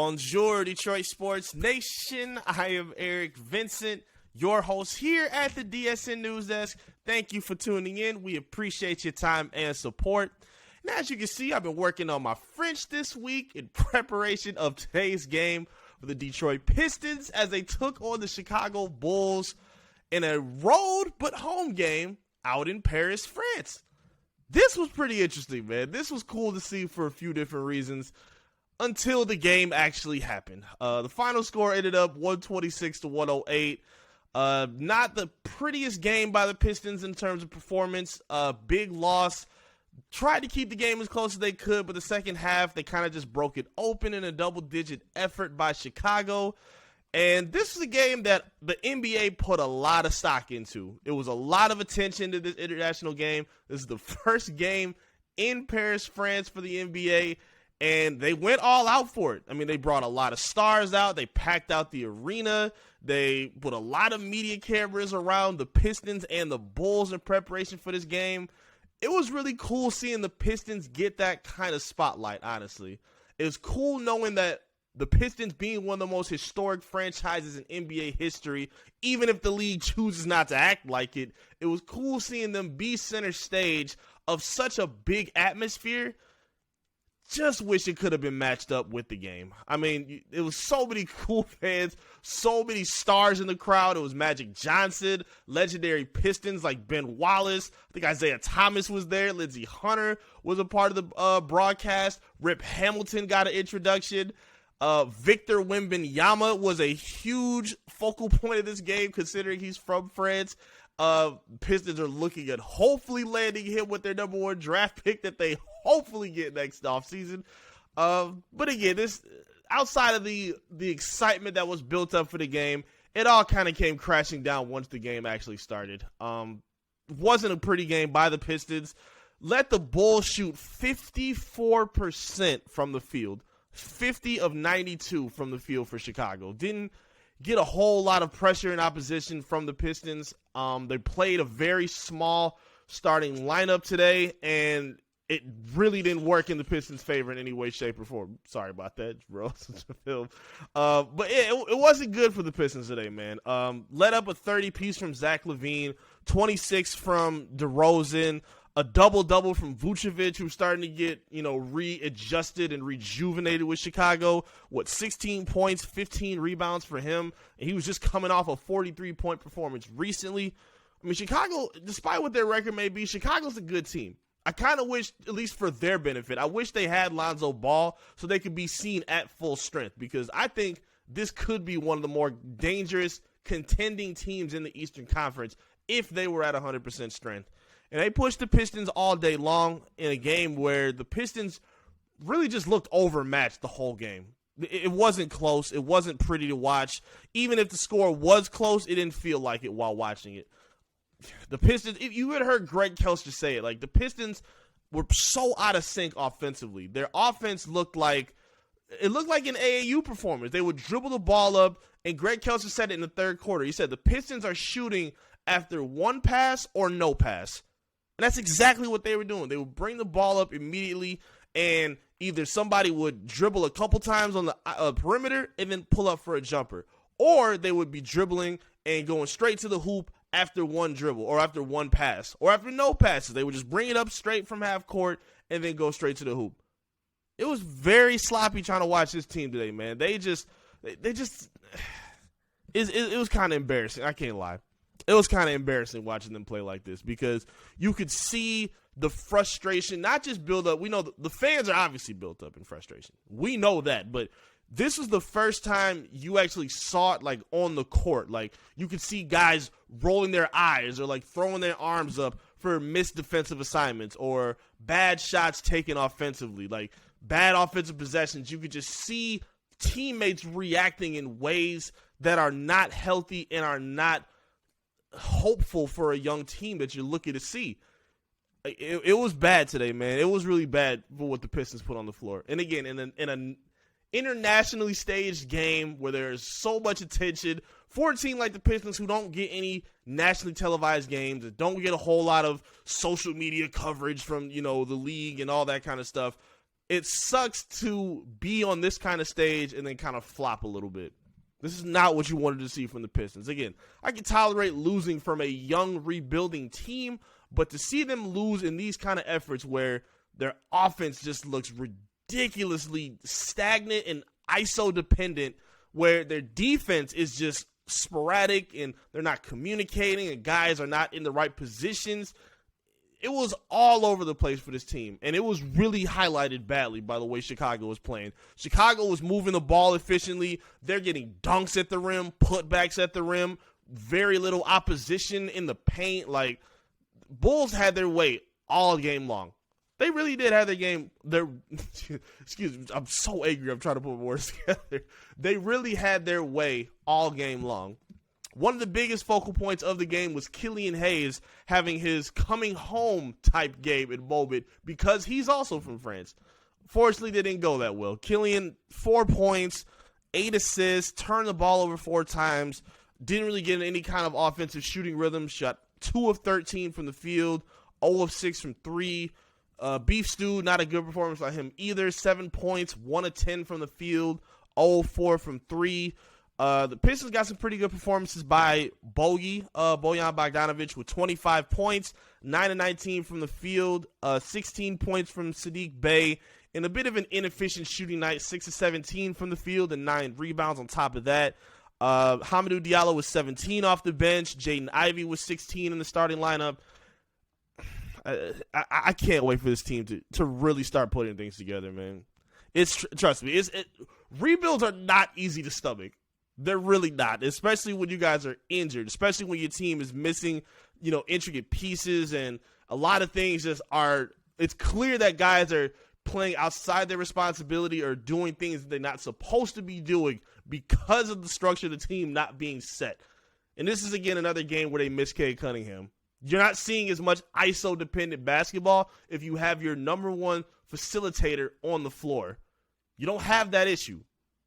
Bonjour, Detroit Sports Nation. I am Eric Vincent, your host here at the DSN News Desk. Thank you for tuning in. We appreciate your time and support. And as you can see, I've been working on my French this week in preparation of today's game for the Detroit Pistons as they took on the Chicago Bulls in a road but home game out in Paris, France. This was pretty interesting, man. This was cool to see for a few different reasons until the game actually happened. The final score ended up 126-108. Not the prettiest game by the Pistons in terms of performance. Big loss. Tried to keep the game as close as they could, but the second half, they kind of just broke it open in a double-digit effort by Chicago. And this is a game that the NBA put a lot of stock into. It was a lot of attention to this international game. This is the first game in Paris, France for the NBA, and they went all out for it. I mean, they brought a lot of stars out. They packed out the arena. They put a lot of media cameras around the Pistons and the Bulls in preparation for this game. It was really cool seeing the Pistons get that kind of spotlight, honestly. It was cool knowing that the Pistons being one of the most historic franchises in NBA history, even if the league chooses not to act like it, it was cool seeing them be center stage of such a big atmosphere. Just wish it could have been matched up with the game. I mean, it was so many cool fans, so many stars in the crowd. It was Magic Johnson, legendary Pistons like Ben Wallace. I think Isaiah Thomas was there. Lindsey Hunter was a part of the broadcast. Rip Hamilton got an introduction. Victor Wembanyama was a huge focal point of this game considering he's from France. Pistons are looking at hopefully landing him with their number one draft pick that they hopefully get next offseason. But again, this outside of the excitement that was built up for the game, it all kind of came crashing down once the game actually started. Wasn't a pretty game by the Pistons. Let the Bulls shoot 54% from the field. 50 of 92 from the field for Chicago. Didn't get a whole lot of pressure and opposition from the Pistons. They played a very small starting lineup today, and it really didn't work in the Pistons' favor in any way, shape, or form. Sorry about that, bro. But it wasn't good for the Pistons today, man. Let up a 30-piece from Zach LaVine, 26 from DeRozan, a double-double from Vucevic, who's starting to get, readjusted and rejuvenated with Chicago. 16 points, 15 rebounds for him, and he was just coming off a 43-point performance recently. I mean, Chicago, despite what their record may be, Chicago's a good team. I kind of wish, at least for their benefit, I wish they had Lonzo Ball so they could be seen at full strength, because I think this could be one of the more dangerous contending teams in the Eastern Conference if they were at 100% strength. And they pushed the Pistons all day long in a game where the Pistons really just looked overmatched the whole game. It wasn't close. It wasn't pretty to watch. Even if the score was close, it didn't feel like it while watching it. The Pistons, if you had heard Greg Kelster say it, like the Pistons were so out of sync offensively. Their offense looked like an AAU performance. They would dribble the ball up, and Greg Kelster said it in the third quarter. He said the Pistons are shooting after one pass or no pass. And that's exactly what they were doing. They would bring the ball up immediately, and either somebody would dribble a couple times on the perimeter and then pull up for a jumper. Or they would be dribbling and going straight to the hoop after one dribble or after one pass or after no passes. They would just bring it up straight from half court and then go straight to the hoop. It was very sloppy trying to watch this team today, man. It was kind of embarrassing. I can't lie. It was kind of embarrassing watching them play like this because you could see the frustration not just build up. We know the fans are obviously built up in frustration. We know that, but this was the first time you actually saw it like on the court. Like you could see guys rolling their eyes or like throwing their arms up for missed defensive assignments or bad shots taken offensively, like bad offensive possessions. You could just see teammates reacting in ways that are not healthy and are not hopeful for a young team that you're looking to see. It was bad today, man. It was really bad for what the Pistons put on the floor. And again, in an internationally staged game where there's so much attention for a team like the Pistons who don't get any nationally televised games, that don't get a whole lot of social media coverage from, the league and all that kind of stuff, it sucks to be on this kind of stage and then kind of flop a little bit. This is not what you wanted to see from the Pistons. Again, I can tolerate losing from a young, rebuilding team, but to see them lose in these kind of efforts where their offense just looks ridiculously stagnant and ISO-dependent, where their defense is just sporadic and they're not communicating and guys are not in the right positions. It was all over the place for this team, and it was really highlighted badly by the way Chicago was playing. Chicago was moving the ball efficiently. They're getting dunks at the rim, putbacks at the rim, very little opposition in the paint. Like, Bulls had their way all game long. They really did have their game. Excuse me, I'm so angry. I'm trying to put words together. They really had their way all game long. One of the biggest focal points of the game was Killian Hayes having his coming home type game and moment because he's also from France. Fortunately, they didn't go that well. Killian, 4 points, 8 assists, turned the ball over 4 times, didn't really get in any kind of offensive shooting rhythm, shot 2 of 13 from the field, 0 of 6 from 3. Beef Stew, not a good performance by him either. 7 points, 1 of 10 from the field, 0 of 4 from 3. The Pistons got some pretty good performances by Bojan Bogdanovic with 25 points, 9 of 19 from the field, 16 points from Sadiq Bey, and a bit of an inefficient shooting night, 6 of 17 from the field and 9 rebounds on top of that. Hamidou Diallo was 17 off the bench. Jaden Ivey was 16 in the starting lineup. I can't wait for this team to really start putting things together, man. Trust me, rebuilds are not easy to stomach. They're really not, especially when you guys are injured, especially when your team is missing, intricate pieces and a lot of things it's clear that guys are playing outside their responsibility or doing things that they're not supposed to be doing because of the structure of the team not being set. And this is, again, another game where they miss Cade Cunningham. You're not seeing as much ISO-dependent basketball if you have your number one facilitator on the floor. You don't have that issue.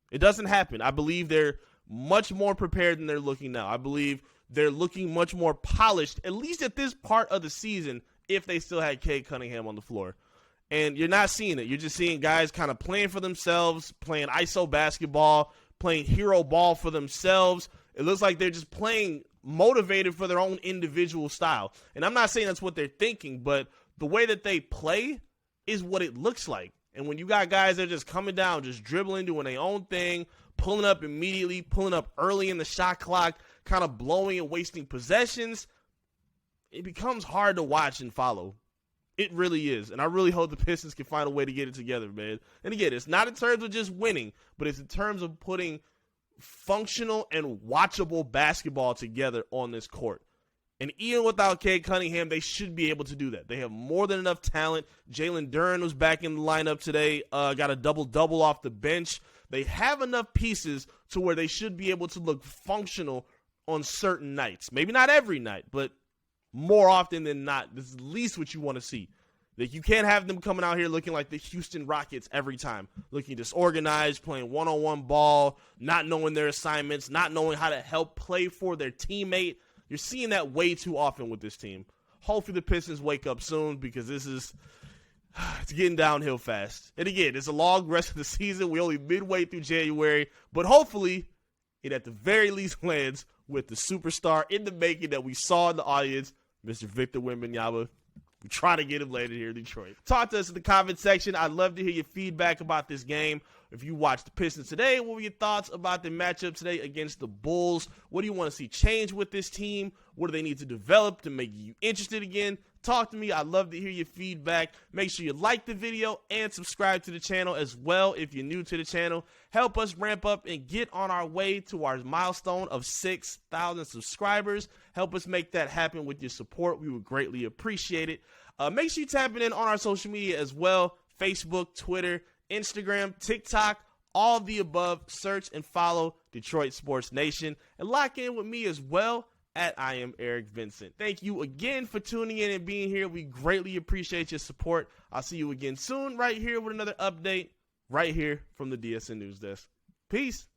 It doesn't happen. I believe they're much more prepared than they're looking now. I believe they're looking much more polished, at least at this part of the season, if they still had Cade Cunningham on the floor. And you're not seeing it. You're just seeing guys kind of playing for themselves, playing ISO basketball, playing hero ball for themselves. It looks like they're just playing motivated for their own individual style. And I'm not saying that's what they're thinking, but the way that they play is what it looks like. And when you got guys that are just coming down, just dribbling, doing their own thing, pulling up immediately, pulling up early in the shot clock, kind of blowing and wasting possessions, it becomes hard to watch and follow. It really is. And I really hope the Pistons can find a way to get it together, man. And again, it's not in terms of just winning, but it's in terms of putting functional and watchable basketball together on this court. And even without Cade Cunningham, they should be able to do that. They have more than enough talent. Jalen Duren was back in the lineup today, got a double-double off the bench. They have enough pieces to where they should be able to look functional on certain nights. Maybe not every night, but more often than not. This is at least what you want to see. That you can't have them coming out here looking like the Houston Rockets every time. Looking disorganized, playing one-on-one ball, not knowing their assignments, not knowing how to help play for their teammate. You're seeing that way too often with this team. Hopefully the Pistons wake up soon because it's getting downhill fast. And again, it's a long rest of the season. We're only midway through January. But hopefully it at the very least lands with the superstar in the making that we saw in the audience, Mr. Victor Wembanyama. We try to get him later here in Detroit. Talk to us in the comment section. I'd love to hear your feedback about this game. If you watched the Pistons today, what were your thoughts about the matchup today against the Bulls? What do you want to see change with this team? What do they need to develop to make you interested again? Talk to me. I'd love to hear your feedback. Make sure you like the video and subscribe to the channel as well if you're new to the channel. Help us ramp up and get on our way to our milestone of 6,000 subscribers. Help us make that happen with your support. We would greatly appreciate it. Make sure you tap in on our social media as well. Facebook, Twitter, Instagram, TikTok, all of the above. Search and follow Detroit Sports Nation. And lock in with me as well at I am Eric Vincent. Thank you again for tuning in and being here. We greatly appreciate your support. I'll see you again soon right here with another update right here from the DSN News Desk. Peace.